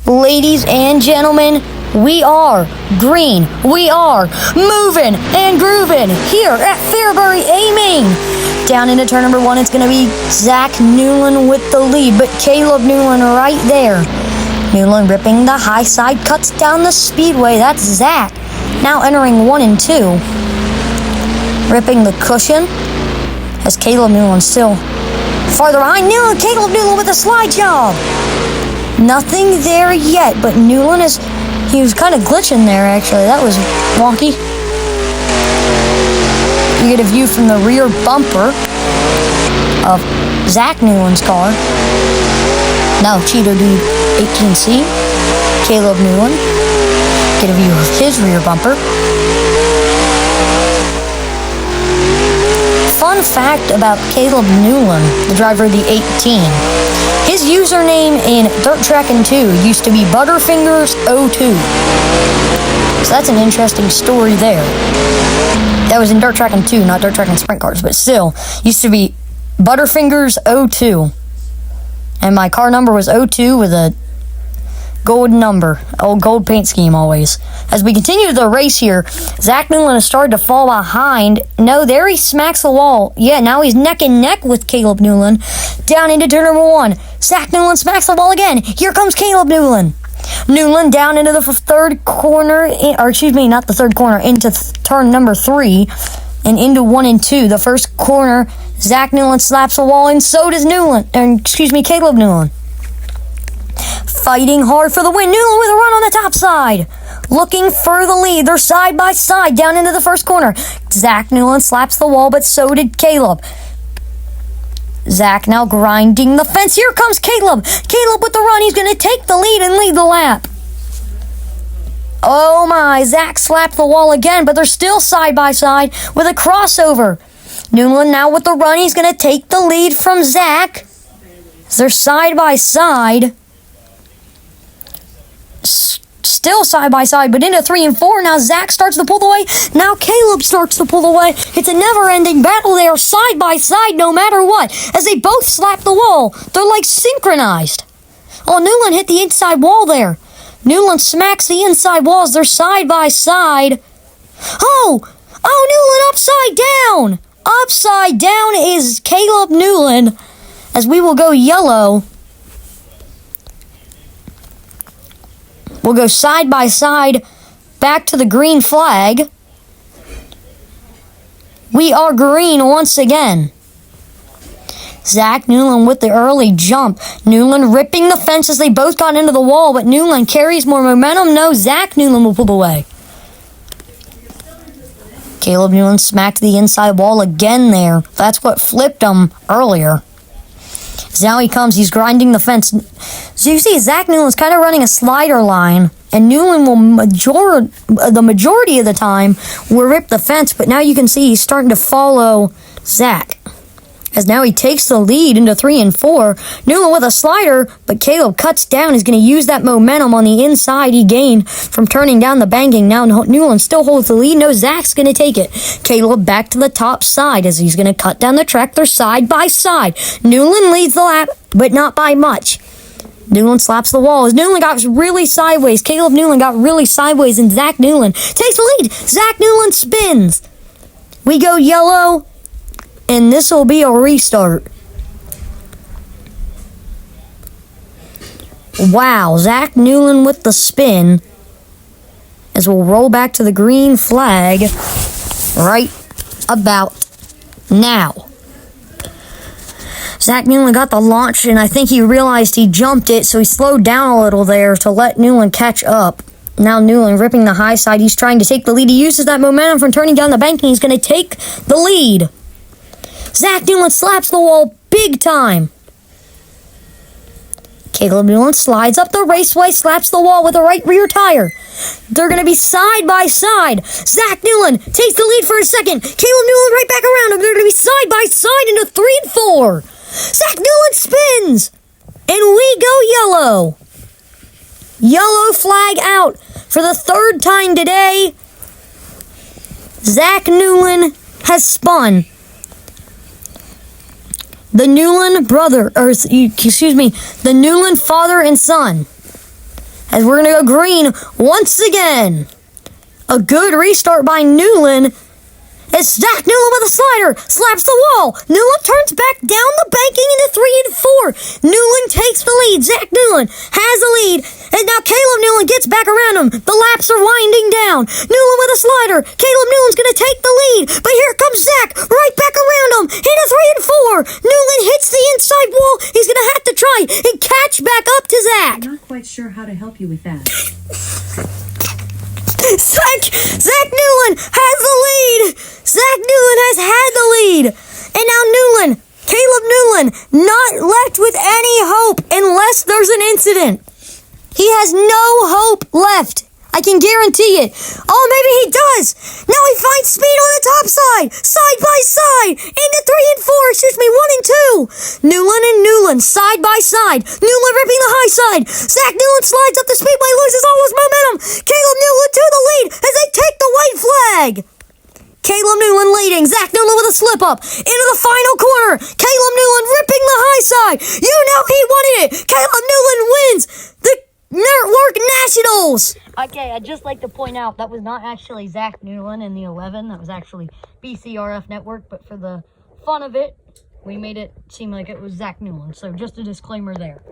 Ladies and gentlemen, we are green. We are moving and grooving here at Fairbury, aiming. Down into turn number 1, it's going to be Zach Newland with the lead, but Caleb Newland right there. Newland ripping the high side, cuts down the speedway. That's Zach. Now entering 1 and 2. Ripping the cushion as Caleb Newland still farther behind. Caleb Newland with a slide job. Nothing there yet, but Newland he was kind of glitching there, actually. That was wonky. You get a view from the rear bumper of Zach Newland's car. Now Cheeto Dude 18C, Caleb Newland. Get a view of his rear bumper. Fun fact about Caleb Newland, the driver of the 18. His username in Dirt Trackin' 2 used to be Butterfingers02. So that's an interesting story there. That was in Dirt Trackin' 2, not Dirt Trackin' Sprint Cars, but still, used to be Butterfingers02. And my car number was 02 with a gold number, old gold paint scheme always. As we continue the race here, Zach Newland has started to fall behind. No, there he smacks the wall. Yeah, now he's neck and neck with Caleb Newland. Down into turn number 1. Zach Newland smacks the wall again. Here comes Caleb Newland. Newland down into the third corner, not the third corner, into turn number 3 and into 1 and 2. The first corner, Zach Newland slaps the wall, and so does Caleb Newland. Fighting hard for the win. Newland with a run on the top side. Looking for the lead. They're side by side down into the first corner. Zach Newland slaps the wall, but so did Caleb. Zach now grinding the fence. Here comes Caleb. Caleb with the run. He's going to take the lead and lead the lap. Oh my, Zach slapped the wall again, but they're still side by side with a crossover. Newland now with the run. He's going to take the lead from Zach. They're side by side. Still side by side, but into 3 and 4. Now Zach starts to pull away. Now Caleb starts to pull away. It's a never-ending battle. They are side by side no matter what, as they both slap the wall. They're like synchronized. Oh, Newland hit the inside wall there. Newland smacks the inside walls. They're side by side. Oh, Newland upside down. Upside down is Caleb Newland, as we will go yellow. We'll go side by side back to the green flag. We are green once again. Zach Newland with the early jump. Newland ripping the fence as they both got into the wall, but Newland carries more momentum. No, Zach Newland will pull away. Caleb Newland smacked the inside wall again there. That's what flipped him earlier. So now he comes, he's grinding the fence. So you see, Zach Newland's kind of running a slider line, and Newland will the majority of the time will rip the fence, but now you can see he's starting to follow Zach. As now he takes the lead into 3 and 4. Newland with a slider, but Caleb cuts down. He's going to use that momentum on the inside he gained from turning down the banking. Now Newland still holds the lead. No, Zach's going to take it. Caleb back to the top side as he's going to cut down the track. They're side by side. Newland leads the lap, but not by much. Newland slaps the wall as Newland got really sideways. Caleb Newland got really sideways, and Zach Newland takes the lead. Zach Newland spins. We go yellow, and this will be a restart. Wow, Zach Newland with the spin, as we'll roll back to the green flag right about now. Zach Newland got the launch, and I think he realized he jumped it, so he slowed down a little there to let Newland catch up. Now Newland ripping the high side. He's trying to take the lead. He uses that momentum from turning down the bank, and he's going to take the lead. Zach Newland slaps the wall big time. Caleb Newland slides up the raceway, slaps the wall with the right rear tire. They're going to be side by side. Zach Newland takes the lead for a second. Caleb Newland right back around him. They're going to be side by side into 3 and 4. Zach Newland spins, and we go yellow. Yellow flag out for the 3rd time today. Zach Newland has spun. The Newland father and son as we're going to go green once again. A good restart by Newland. It's Zach Newland with a slider, slaps the wall. Newland turns back down the banking into 3 and 4. Newland takes the lead. Zach Newland has the lead. And now Caleb Newland gets back around him. The laps are winding down. Newland with a slider. Caleb Newland's going to take the lead. But here comes Zach right back around him. Into 3 and 4. Newland hits the inside wall. He's going to have to try and catch back up to Zach. I'm not quite sure how to help you with that. Zach Newland has the lead. Zach Newland has had the lead. And now Caleb Newland, not left with any hope unless there's an incident. He has no hope left. I can guarantee it. Oh, maybe he does. Now he finds speed on the top side by side, into 3 and 4, 1 and 2. Newland and Newland, side by side. Newland ripping the high side. Zach Newland slides up the speedway, loses all his momentum. Caleb Newland to the lead as they take the white flag. Caleb Newland leading. Zach Newland with a slip up into the final corner. Caleb Newland ripping the high side. You know he wanted it. Caleb Newland wins the Network Nationals. Okay, I'd just like to point out that was not actually Zach Newland in the 11. That was actually BCRF Network, but for the fun of it, we made it seem like it was Zach Newland. So just a disclaimer there.